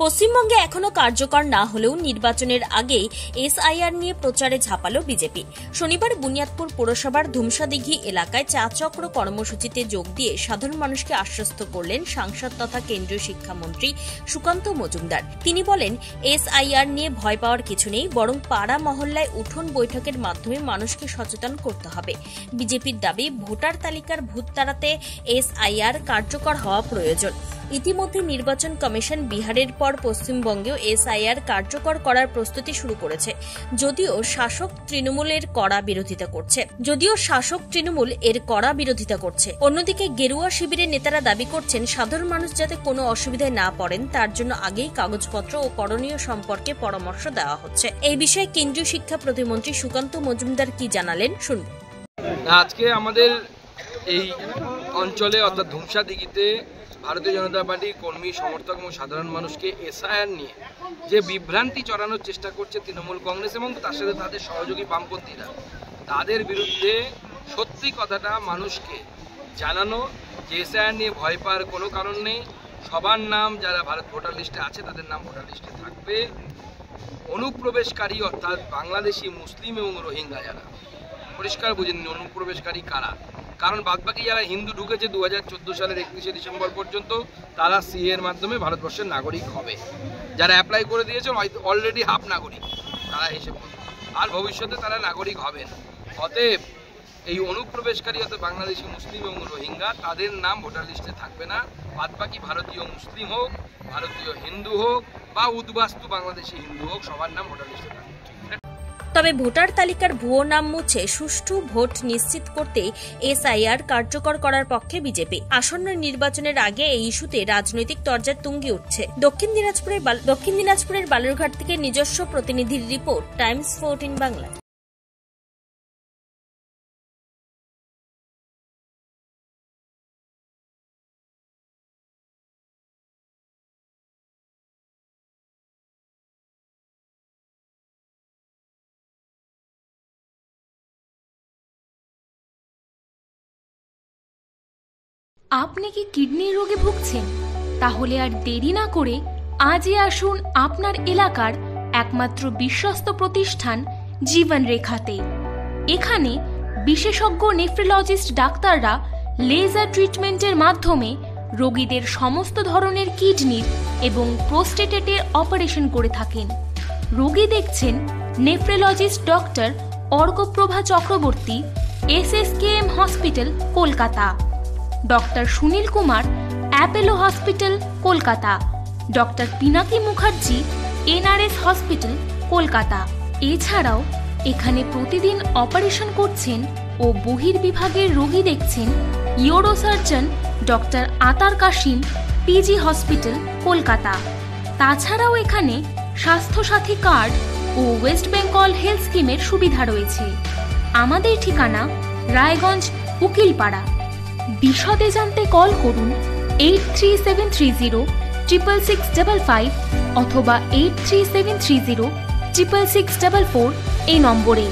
পশ্চিমবঙ্গে এখনো কার্যকর না হলেও নির্বাচনের আগেই এসআইআর নিয়ে প্রচারে ঝাঁপালো বিজেপি। শনিবার বুনিয়াদপুর পৌরসভার ধুমসাদিঘি এলাকায় চা চক্র কর্মসূচিতে যোগ দিয়ে সাধারণ মানুষকে আশ্বস্ত করলেন সাংসদ তথা কেন্দ্রীয় শিক্ষামন্ত্রী সুকান্ত মজুমদার। তিনি বলেন, এসআইআর নিয়ে ভয় পাওয়ার কিছু নেই, বরং পাড়া মহল্লায় উঠোন বৈঠকের মাধ্যমে মানুষকে সচেতন করতে হবে। বিজেপির দাবি, ভোটার তালিকার ভূত তাড়াতে এসআইআর কার্যকর হওয়া প্রয়োজন। ইতিমধ্যে নির্বাচন কমিশন বিহারের পর পশ্চিমবঙ্গেও এসআইআর কার্যকর করার প্রস্তুতি শুরু করেছে, যদিও শাসক তৃণমূল এর কড়া বিরোধিতা করছে। অন্যদিকে গেরুয়া শিবিরের নেতারা দাবি করছেন, সাধারণ মানুষ যাতে কোনো অসুবিধায় না পড়েন তার জন্য আগেই কাগজপত্র ও করণীয় সম্পর্কে পরামর্শ দেওয়া হচ্ছে। এই বিষয়ে কেন্দ্রীয় শিক্ষা প্রতিমন্ত্রী সুকান্ত মজুমদার কি জানালেন শুনুন। আজকে আমাদের এই অঞ্চলে অর্থাৎ ধুমসাদিঘিতে ভারতীয় জনতা পার্টির কর্মী, সমর্থক এবং সাধারণ মানুষকে এসআইআর নিয়ে যে বিভ্রান্তি চড়ানোর চেষ্টা করছে তৃণমূল কংগ্রেস এবং তার সাথে তাদের সহযোগী বামপন্থীরা, তাদের বিরুদ্ধে সত্যি কথাটা মানুষকে জানানো যে এসআইআর নিয়ে ভয় পাওয়ার কোনো কারণ নেই। সবার নাম যারা ভারত ভোটার লিস্টে আছে তাদের নাম ভোটার লিস্টে থাকবে। অনুপ্রবেশকারী অর্থাৎ বাংলাদেশি, মুসলিম এবং রোহিঙ্গা যারা, পরিষ্কার বুঝেন অনুপ্রবেশকারী কারা, কারণ বাদবাকি যারা হিন্দু ঢুকেছে 2014 সালের 31শে ডিসেম্বর পর্যন্ত তারা সিএ এর মাধ্যমে ভারতবর্ষের নাগরিক হবে। যারা অ্যাপ্লাই করে দিয়েছে অলরেডি হাফ নাগরিক, তারা এসে আর ভবিষ্যতে তারা নাগরিক হবেন। অতএব এই অনুপ্রবেশকারী অর্থাৎ বাংলাদেশি, মুসলিম এবং রোহিঙ্গা তাদের নাম ভোটার লিস্টে থাকবে না। বাদবাকি ভারতীয় মুসলিম হোক, ভারতীয় হিন্দু হোক বা উদ্বাস্তু বাংলাদেশি হিন্দু হোক, সবার নাম ভোটার লিস্টে থাকবে। তবে ভোটার তালিকার ভুয়ো নাম মুছে সুষ্ঠু ভোট নিশ্চিত করতে এসআইআর কার্যকর করার পক্ষে বিজেপি। আসন্ন নির্বাচনের আগে এই ইস্যুতে রাজনৈতিক তরজা তুঙ্গে উঠছে। দক্ষিণ দিনাজপুরের বালুরঘাট থেকে নিজস্ব প্রতিনিধির রিপোর্ট, টাইমস 14 বাংলা। আপনি কি কিডনির রোগে ভুগছেন? তাহলে আর দেরি না করে আজই আসুন আপনার এলাকার একমাত্র বিশ্বস্ত প্রতিষ্ঠান জীবন রেখাতে। এখানে বিশেষজ্ঞ নেফ্রোলজিস্ট ডাক্তাররা লেজার ট্রিটমেন্টের মাধ্যমে রোগীদের সমস্ত ধরনের কিডনির এবং প্রোস্টেটের অপারেশন করে থাকেন। রোগী দেখছেন nephrologist doctor Arkaprabha Chakraborty, SSKM hospital, Kolkata. Doctor Sunil Kumar, Apollo hospital, Kolkata. Doctor Pinaki Mukherjee, NRS hospital, Kolkata. এছাড়াও এখানে প্রতিদিন অপারেশন করছেন ও বহির্বিভাগের রোগী দেখছেন ইউরোসার্জন ডক্টর আতার কাশিম, PG হসপিটাল, কলকাতা। তাছাড়াও এখানে স্বাস্থ্যসাথী কার্ড ও ওয়েস্ট বেঙ্গল হেলথ স্কিমের সুবিধা রয়েছে। আমাদের ঠিকানা রায়গঞ্জ, উকিলপাড়া। বিশদে জানতে কল করুন 8373066655 অথবা 8373066644 এই নম্বরে।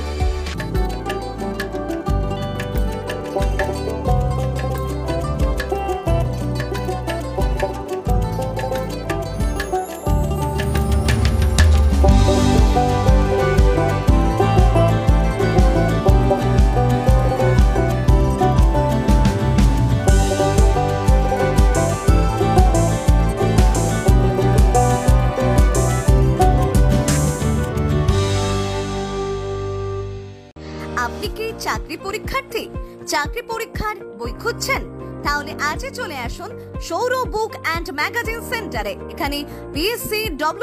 আপনি কি চাকরি পরীক্ষার্থী? চাকরি পরীক্ষার বই খুঁজছেন? তাহলে আজই চলে আসুন সৌর বুক অ্যান্ড ম্যাগাজিন সেন্টারে। এখানে BSc,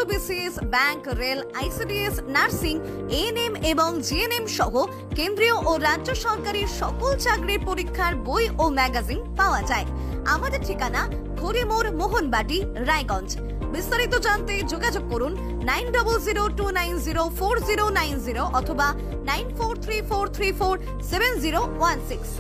WBCS, bank, rail, ICDS, nursing, ANM এবং GNM সহ কেন্দ্রীয় ও রাজ্য সরকারের সকল চাকরির পরীক্ষার বই ও ম্যাগাজিন পাওয়া যায়। আমাদের ঠিকানা খড়িমোড়, মোহনবাটি, রায়গঞ্জ। বিস্তারিত জানতে যোগাযোগ করুন 9002904090 অথবা 9434347016।